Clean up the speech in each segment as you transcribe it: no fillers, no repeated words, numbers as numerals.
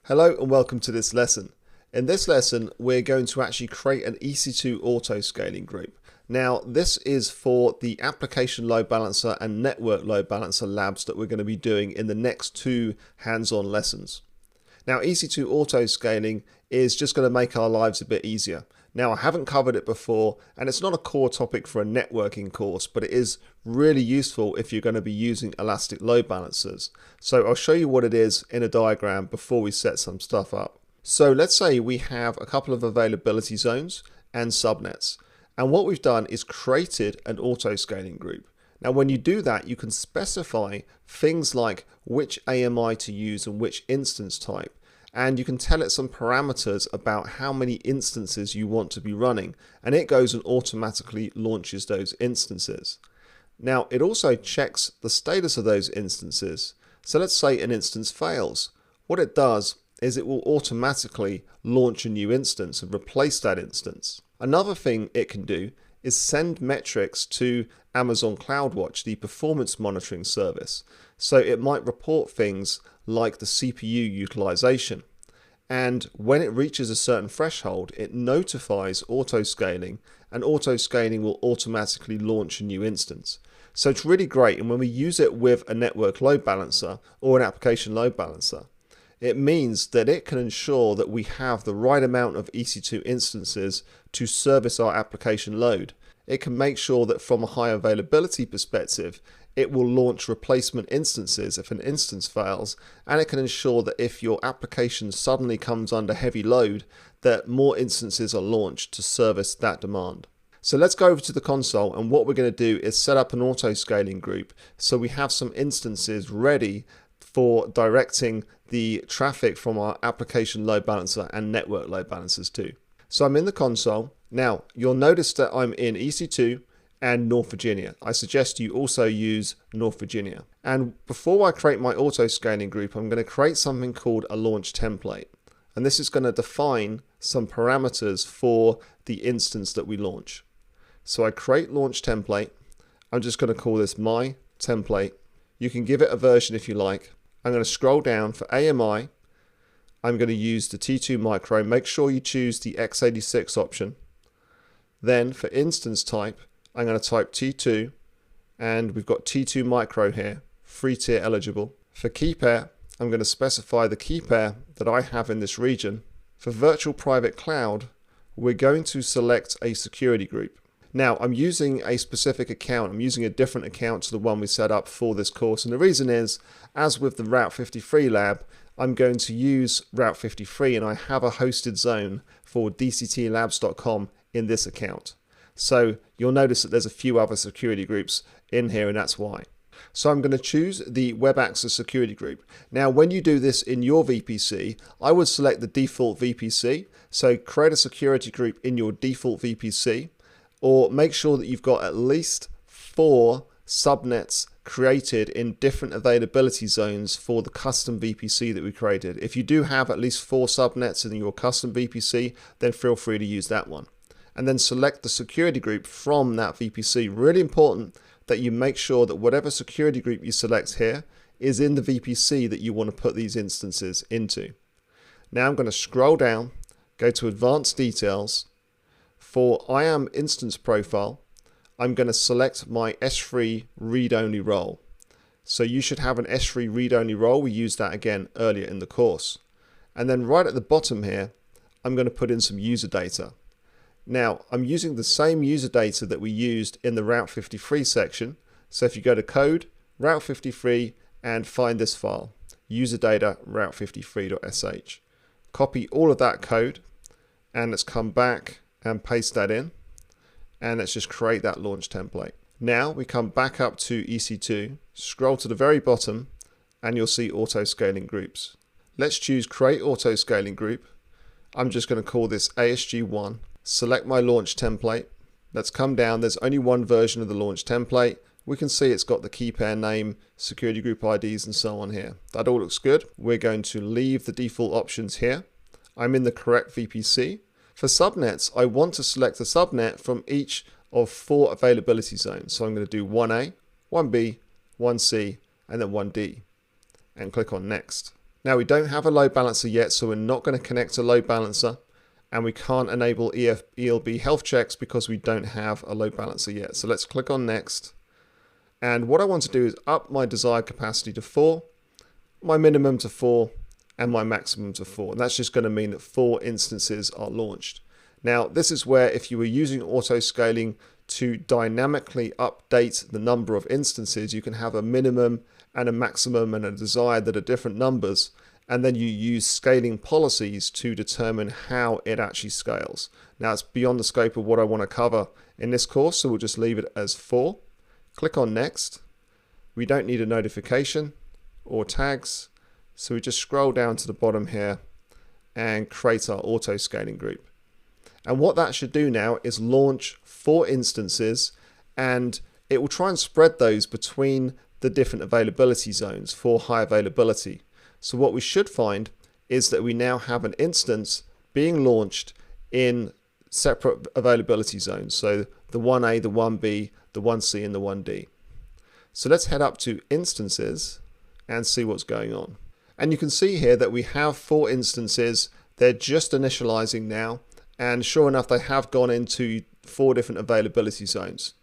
Hello and welcome to this lesson. In this lesson, we're going to actually create an EC2 auto scaling group. Now, this is for the application load balancer and network load balancer labs that we're going to be doing in the next two hands-on lessons. Now, EC2 auto scaling is just going to make our lives a bit easier. Now, I haven't covered it before, and it's not a core topic for a networking course, but it is really useful if you're going to be using elastic load balancers. So I'll show you what it is in a diagram before we set some stuff up. So let's say we have a couple of availability zones and subnets. And what we've done is created an auto scaling group. Now, when you do that, you can specify things like which AMI to use and which instance type. And you can tell it some parameters about how many instances you want to be running, and it goes and automatically launches those instances. Now, it also checks the status of those instances. So let's say an instance fails. What it does is it will automatically launch a new instance and replace that instance. Another thing it can do is send metrics to Amazon CloudWatch, the performance monitoring service. So it might report things like the CPU utilization. And when it reaches a certain threshold, it notifies auto scaling, and auto scaling will automatically launch a new instance. So it's really great. And when we use it with a network load balancer or an application load balancer, it means that it can ensure that we have the right amount of EC2 instances to service our application load. It can make sure that from a high availability perspective, it will launch replacement instances if an instance fails, and it can ensure that if your application suddenly comes under heavy load, that more instances are launched to service that demand. So let's go over to the console, and what we're going to do is set up an auto scaling group so we have some instances ready for directing the traffic from our application load balancer and network load balancers too. So I'm in the console. Now, you'll notice that I'm in EC2 and North Virginia. I suggest you also use North Virginia. And before I create my auto scaling group, I'm going to create something called a launch template. And this is going to define some parameters for the instance that we launch. So I create launch template. I'm just going to call this my template. You can give it a version if you like. I'm going to scroll down for AMI. I'm going to use the T2 micro. Make sure you choose the x86 option. Then for instance type, I'm going to type T2, and we've got T2 micro here, free tier eligible. For key pair, I'm going to specify the key pair that I have in this region. For virtual private cloud, we're going to select a security group. Now, I'm using a specific account. I'm using a different account to the one we set up for this course. And the reason is, as with the Route 53 lab, I'm going to use Route 53, and I have a hosted zone for dctlabs.com in this account. So you'll notice that there's a few other security groups in here, and that's why. So I'm going to choose the web access security group. Now, when you do this in your VPC, I would select the default VPC. So create a security group in your default VPC, or make sure that you've got at least 4 subnets created in different availability zones for the custom VPC that we created. If you do have at least 4 subnets in your custom VPC, then feel free to use that one. And then select the security group from that VPC. Really important that you make sure that whatever security group you select here is in the VPC that you want to put these instances into. Now I'm going to scroll down, go to Advanced Details. For IAM Instance Profile, I'm going to select my S3 read-only role. So you should have an S3 read-only role. We used that again earlier in the course. And then right at the bottom here, I'm going to put in some user data. Now, I'm using the same user data that we used in the Route 53 section. So if you go to Code, Route 53, and find this file, user data route53.sh. Copy all of that code, and let's come back and paste that in. And let's just create that launch template. Now we come back up to EC2, scroll to the very bottom, and you'll see auto scaling groups. Let's choose create auto scaling group. I'm just going to call this ASG1. Select my launch template. Let's come down. There's only one version of the launch template. We can see it's got the key pair name, security group IDs, and so on here. That all looks good. We're going to leave the default options here. I'm in the correct VPC. For subnets, I want to select a subnet from each of 4 availability zones. So I'm going to do 1A, 1B, 1C, and then 1D, and click on Next. Now we don't have a load balancer yet, so we're not going to connect a load balancer, and we can't enable ELB health checks because we don't have a load balancer yet. So let's click on next. And what I want to do is up my desired capacity to 4, my minimum to 4, and my maximum to 4. And that's just going to mean that 4 instances are launched. Now, this is where if you were using auto scaling to dynamically update the number of instances, you can have a minimum and a maximum and a desired that are different numbers, and then you use scaling policies to determine how it actually scales. Now, it's beyond the scope of what I want to cover in this course, so we'll just leave it as 4. Click on next. We don't need a notification or tags, so we just scroll down to the bottom here and create our auto scaling group. And what that should do now is launch 4 instances, and it will try and spread those between the different availability zones for high availability. So what we should find is that we now have an instance being launched in separate availability zones. So the 1A, the 1B, the 1C, and the 1D. So let's head up to instances and see what's going on. And you can see here that we have 4 instances. They're just initializing now. And sure enough, they have gone into 4 different availability zones.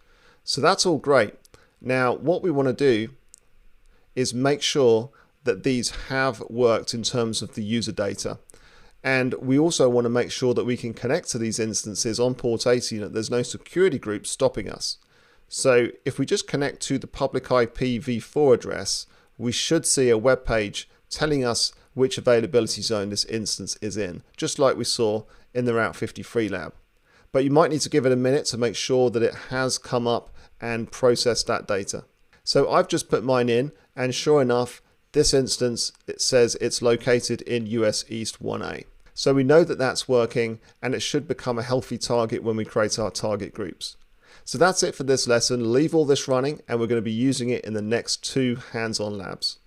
So that's all great. Now, what we want to do is make sure that these have worked in terms of the user data. And we also want to make sure that we can connect to these instances on port 80 and that there's no security group stopping us. So if we just connect to the public IP v4 address, we should see a web page telling us which availability zone this instance is in, just like we saw in the Route 53 lab. But you might need to give it a minute to make sure that it has come up and processed that data. So I've just put mine in, and sure enough, this instance, it says it's located in US East 1A. So we know that that's working, and it should become a healthy target when we create our target groups. So that's it for this lesson. Leave all this running, and we're going to be using it in the next 2 hands-on labs.